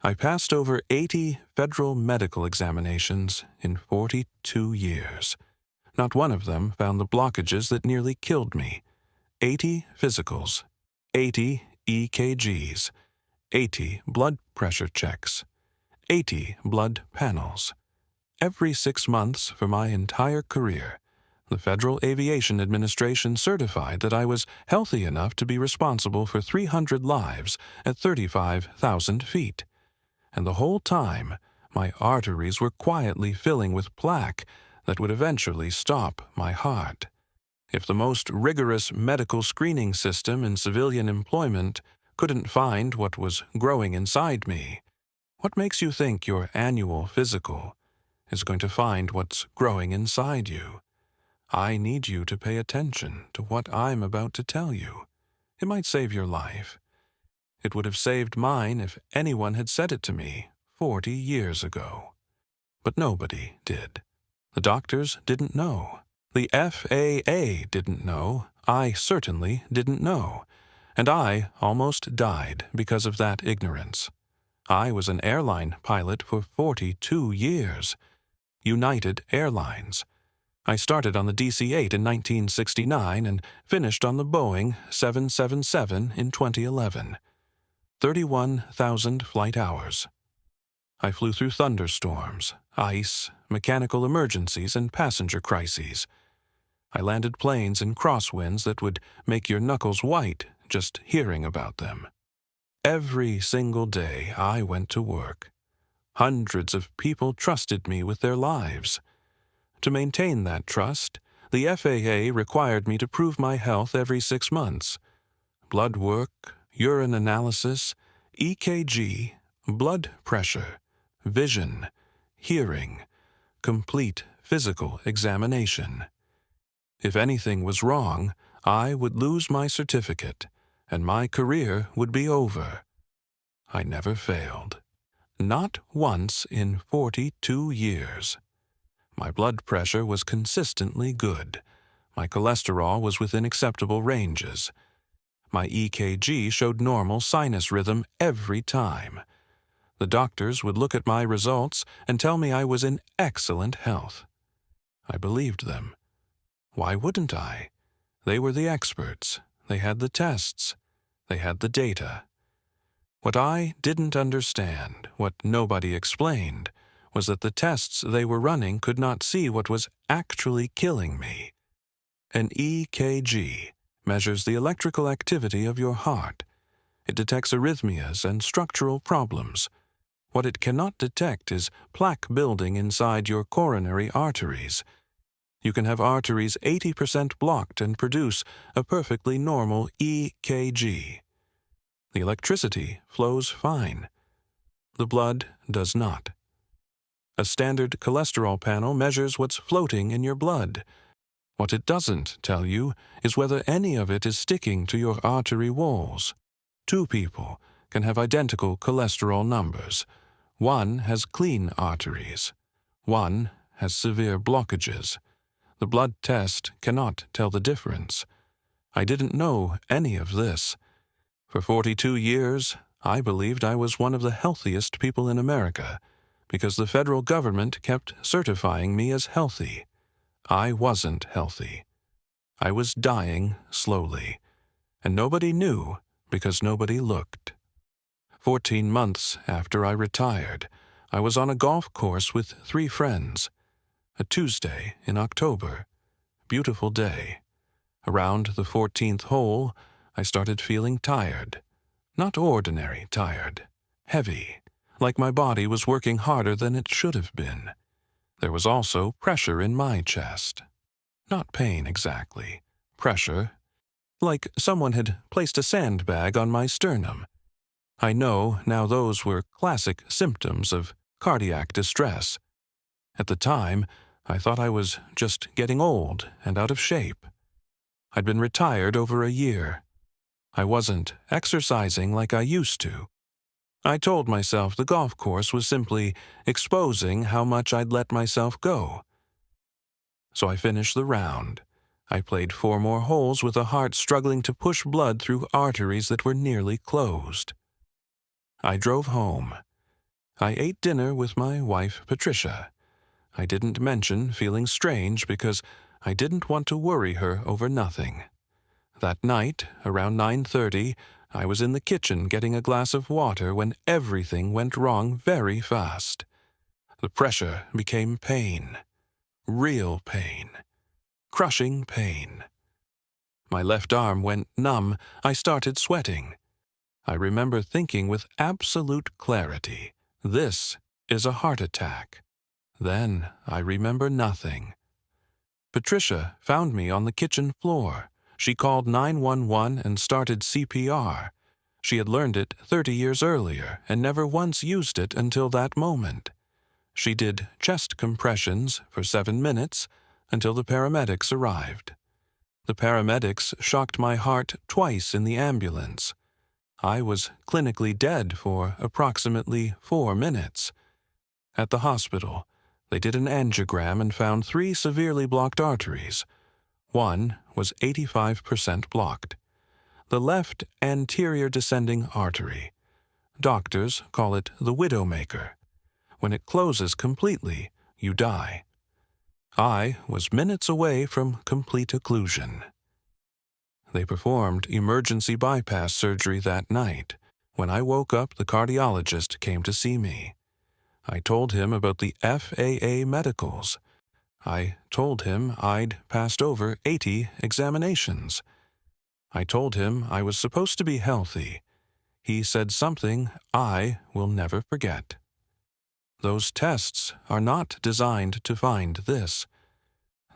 I passed over 80 federal medical examinations in 42 years. Not one of them found the blockages that nearly killed me. 80 physicals, 80 EKGs, 80 blood pressure checks, 80 blood panels. Every 6 months for my entire career, the Federal Aviation Administration certified that I was healthy enough to be responsible for 300 lives at 35,000 feet. And the whole time, my arteries were quietly filling with plaque that would eventually stop my heart. If the most rigorous medical screening system in civilian employment couldn't find what was growing inside me, what makes you think your annual physical is going to find what's growing inside you? I need you to pay attention to what I'm about to tell you. It might save your life. It would have saved mine if anyone had said it to me 40 years ago. But nobody did. The doctors didn't know. The FAA didn't know. I certainly didn't know. And I almost died because of that ignorance. I was an airline pilot for 42 years. United Airlines. I started on the DC-8 in 1969 and finished on the Boeing 777 in 2011. 31,000 flight hours. I flew through thunderstorms, ice, mechanical emergencies, and passenger crises. I landed planes in crosswinds that would make your knuckles white just hearing about them. Every single day I went to work. Hundreds of people trusted me with their lives. To maintain that trust, the FAA required me to prove my health every 6 months. Blood work, urine analysis, EKG, blood pressure, vision, hearing, complete physical examination. If anything was wrong, I would lose my certificate, and my career would be over. I never failed. Not once in 42 years. My blood pressure was consistently good. My cholesterol was within acceptable ranges. My EKG showed normal sinus rhythm every time. The doctors would look at my results and tell me I was in excellent health. I believed them. Why wouldn't I? They were the experts. They had the tests. They had the data. What I didn't understand, what nobody explained, was that the tests they were running could not see what was actually killing me. An EKG measures the electrical activity of your heart. It detects arrhythmias and structural problems. What it cannot detect is plaque building inside your coronary arteries. You can have arteries 80% blocked and produce a perfectly normal EKG. The electricity flows fine. The blood does not. A standard cholesterol panel measures what's floating in your blood. What it doesn't tell you is whether any of it is sticking to your artery walls. 2 people can have identical cholesterol numbers. One has clean arteries. One has severe blockages. The blood test cannot tell the difference. I didn't know any of this. For 42 years, I believed I was one of the healthiest people in America because the federal government kept certifying me as healthy. I wasn't healthy. I was dying slowly, and nobody knew because nobody looked. 14 months after I retired, I was on a golf course with 3 friends. A Tuesday in October. Beautiful day. Around the 14th hole, I started feeling tired. Not ordinary tired. Heavy, like my body was working harder than it should have been. There was also pressure in my chest. Not pain exactly. Pressure. Like someone had placed a sandbag on my sternum. I know now those were classic symptoms of cardiac distress. At the time, I thought I was just getting old and out of shape. I'd been retired over a year. I wasn't exercising like I used to. I told myself the golf course was simply exposing how much I'd let myself go. So I finished the round. I played 4 more holes with a heart struggling to push blood through arteries that were nearly closed. I drove home. I ate dinner with my wife, Patricia. I didn't mention feeling strange because I didn't want to worry her over nothing. That night, around 9:30, I was in the kitchen getting a glass of water when everything went wrong very fast. The pressure became pain. Real pain. Crushing pain. My left arm went numb. I started sweating. I remember thinking with absolute clarity, this is a heart attack. Then I remember nothing. Patricia found me on the kitchen floor. She called 911 and started CPR. She had learned it 30 years earlier and never once used it until that moment. She did chest compressions for 7 minutes until the paramedics arrived. The paramedics shocked my heart twice in the ambulance. I was clinically dead for approximately 4 minutes. At the hospital, they did an angiogram and found 3 severely blocked arteries. One was 85% blocked. The left anterior descending artery. Doctors call it the widowmaker. When it closes completely, you die. I was minutes away from complete occlusion. They performed emergency bypass surgery that night. When I woke up, the cardiologist came to see me. I told him about the FAA medicals. I told him I'd passed over 80 examinations. I told him I was supposed to be healthy. He said something I will never forget. Those tests are not designed to find this.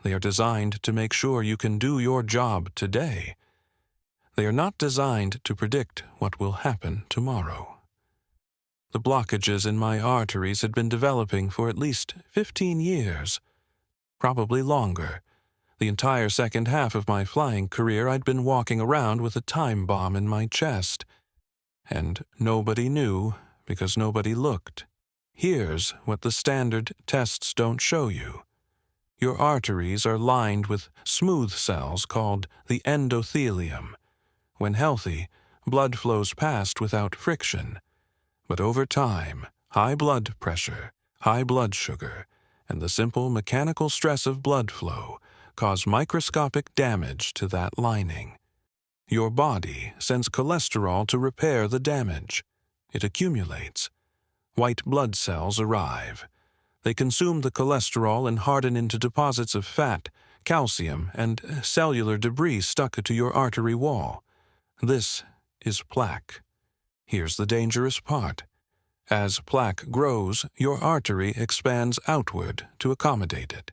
They are designed to make sure you can do your job today. They are not designed to predict what will happen tomorrow. The blockages in my arteries had been developing for at least 15 years, probably longer. The entire second half of my flying career I'd been walking around with a time bomb in my chest. And nobody knew because nobody looked. Here's what the standard tests don't show you. Your arteries are lined with smooth cells called the endothelium. When healthy, blood flows past without friction. But over time, high blood pressure, high blood sugar, and the simple mechanical stress of blood flow cause microscopic damage to that lining. Your body sends cholesterol to repair the damage. It accumulates. White blood cells arrive. They consume the cholesterol and harden into deposits of fat, calcium, and cellular debris stuck to your artery wall. This is plaque. Here's the dangerous part. As plaque grows, your artery expands outward to accommodate it,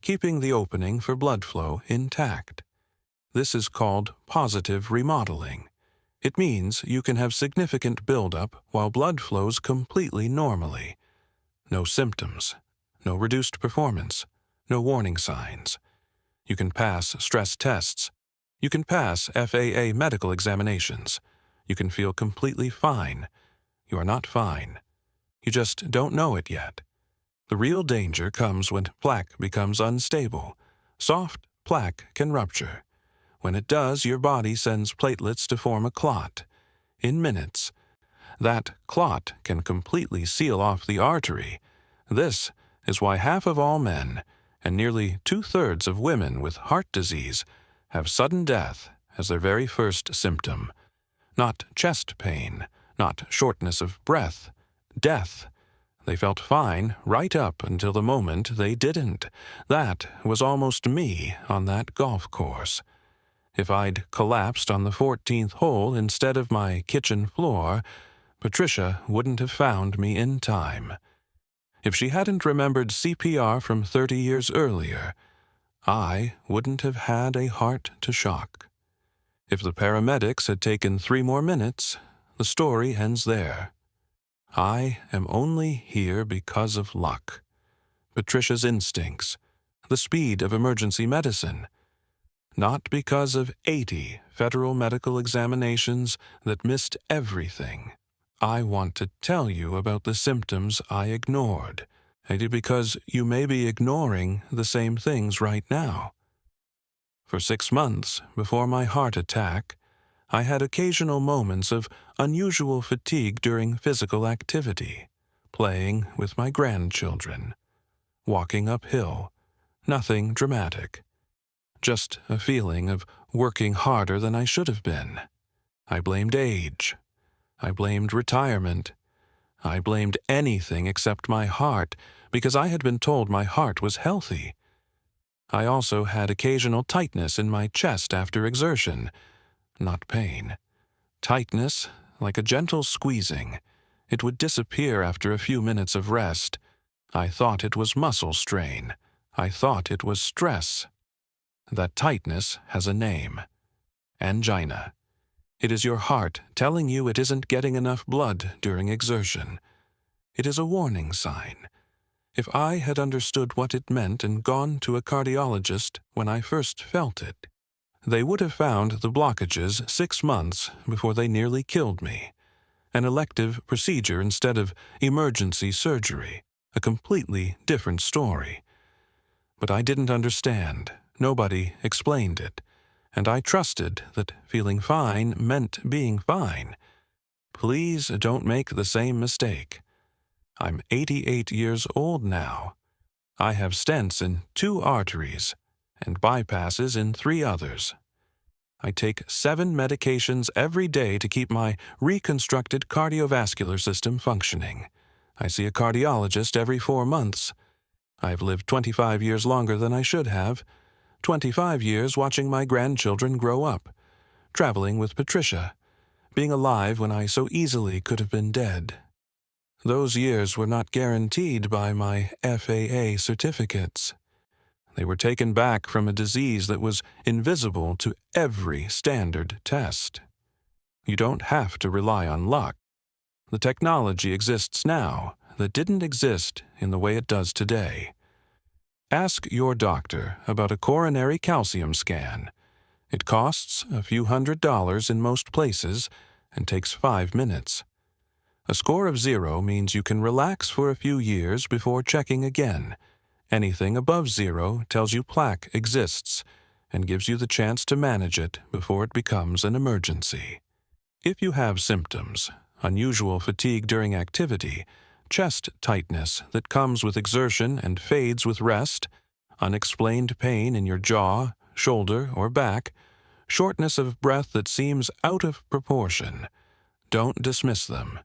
keeping the opening for blood flow intact. This is called positive remodeling. It means you can have significant buildup while blood flows completely normally. No symptoms, no reduced performance, no warning signs. You can pass stress tests. You can pass FAA medical examinations. You can feel completely fine. You are not fine. You just don't know it yet. The real danger comes when plaque becomes unstable. Soft plaque can rupture. When it does, your body sends platelets to form a clot. In minutes, that clot can completely seal off the artery. This is why half of all men, and nearly 2/3 of women with heart disease, have sudden death as their very first symptom. Not chest pain, not shortness of breath, death. They felt fine right up until the moment they didn't. That was almost me on that golf course. If I'd collapsed on the 14th hole instead of my kitchen floor, Patricia wouldn't have found me in time. If she hadn't remembered CPR from 30 years earlier, I wouldn't have had a heart to shock. If the paramedics had taken 3 more minutes, the story ends there. I am only here because of luck. Patricia's instincts, the speed of emergency medicine. Not because of 80 federal medical examinations that missed everything. I want to tell you about the symptoms I ignored, and because you may be ignoring the same things right now. For 6 months before my heart attack, I had occasional moments of unusual fatigue during physical activity, playing with my grandchildren, walking uphill, nothing dramatic. Just a feeling of working harder than I should have been. I blamed age. I blamed retirement. I blamed anything except my heart, because I had been told my heart was healthy. I also had occasional tightness in my chest after exertion, not pain. Tightness, like a gentle squeezing. It would disappear after a few minutes of rest. I thought it was muscle strain. I thought it was stress. That tightness has a name. Angina. It is your heart telling you it isn't getting enough blood during exertion. It is a warning sign. If I had understood what it meant and gone to a cardiologist when I first felt it, they would have found the blockages 6 months before they nearly killed me. An elective procedure instead of emergency surgery, a completely different story. But I didn't understand. Nobody explained it. And I trusted that feeling fine meant being fine. Please don't make the same mistake. I'm 88 years old now. I have stents in 2 arteries and bypasses in 3 others. I take 7 medications every day to keep my reconstructed cardiovascular system functioning. I see a cardiologist every 4 months. I've lived 25 years longer than I should have. 25 years watching my grandchildren grow up, traveling with Patricia, being alive when I so easily could have been dead. Those years were not guaranteed by my FAA certificates. They were taken back from a disease that was invisible to every standard test. You don't have to rely on luck. The technology exists now that didn't exist in the way it does today. Ask your doctor about a coronary calcium scan. It costs a few $100s in most places and takes 5 minutes. A score of 0 means you can relax for a few years before checking again. Anything above 0 tells you plaque exists and gives you the chance to manage it before it becomes an emergency. If you have symptoms, unusual fatigue during activity, chest tightness that comes with exertion and fades with rest, unexplained pain in your jaw, shoulder, or back, shortness of breath that seems out of proportion, don't dismiss them.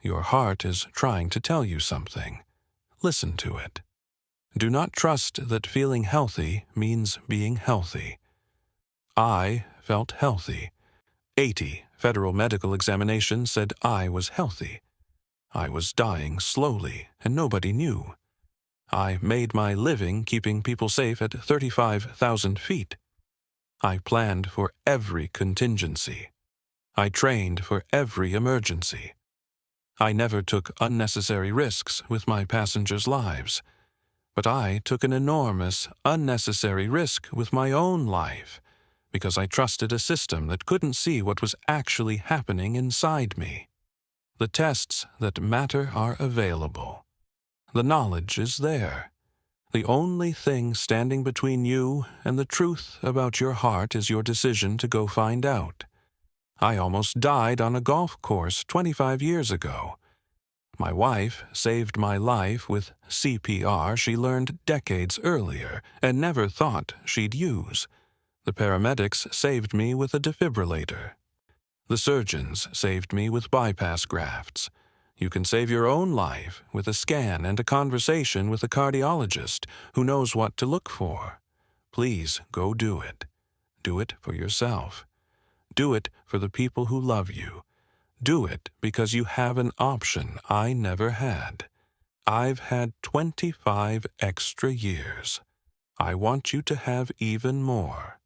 Your heart is trying to tell you something. Listen to it. Do not trust that feeling healthy means being healthy. I felt healthy. 80 federal medical examinations said I was healthy. I was dying slowly, and nobody knew. I made my living keeping people safe at 35,000 feet. I planned for every contingency. I trained for every emergency. I never took unnecessary risks with my passengers' lives, but I took an enormous, unnecessary risk with my own life because I trusted a system that couldn't see what was actually happening inside me. The tests that matter are available. The knowledge is there. The only thing standing between you and the truth about your heart is your decision to go find out. I almost died on a golf course 25 years ago. My wife saved my life with CPR she learned decades earlier and never thought she'd use. The paramedics saved me with a defibrillator. The surgeons saved me with bypass grafts. You can save your own life with a scan and a conversation with a cardiologist who knows what to look for. Please go do it. Do it for yourself. Do it for the people who love you. Do it because you have an option I never had. I've had 25 extra years. I want you to have even more.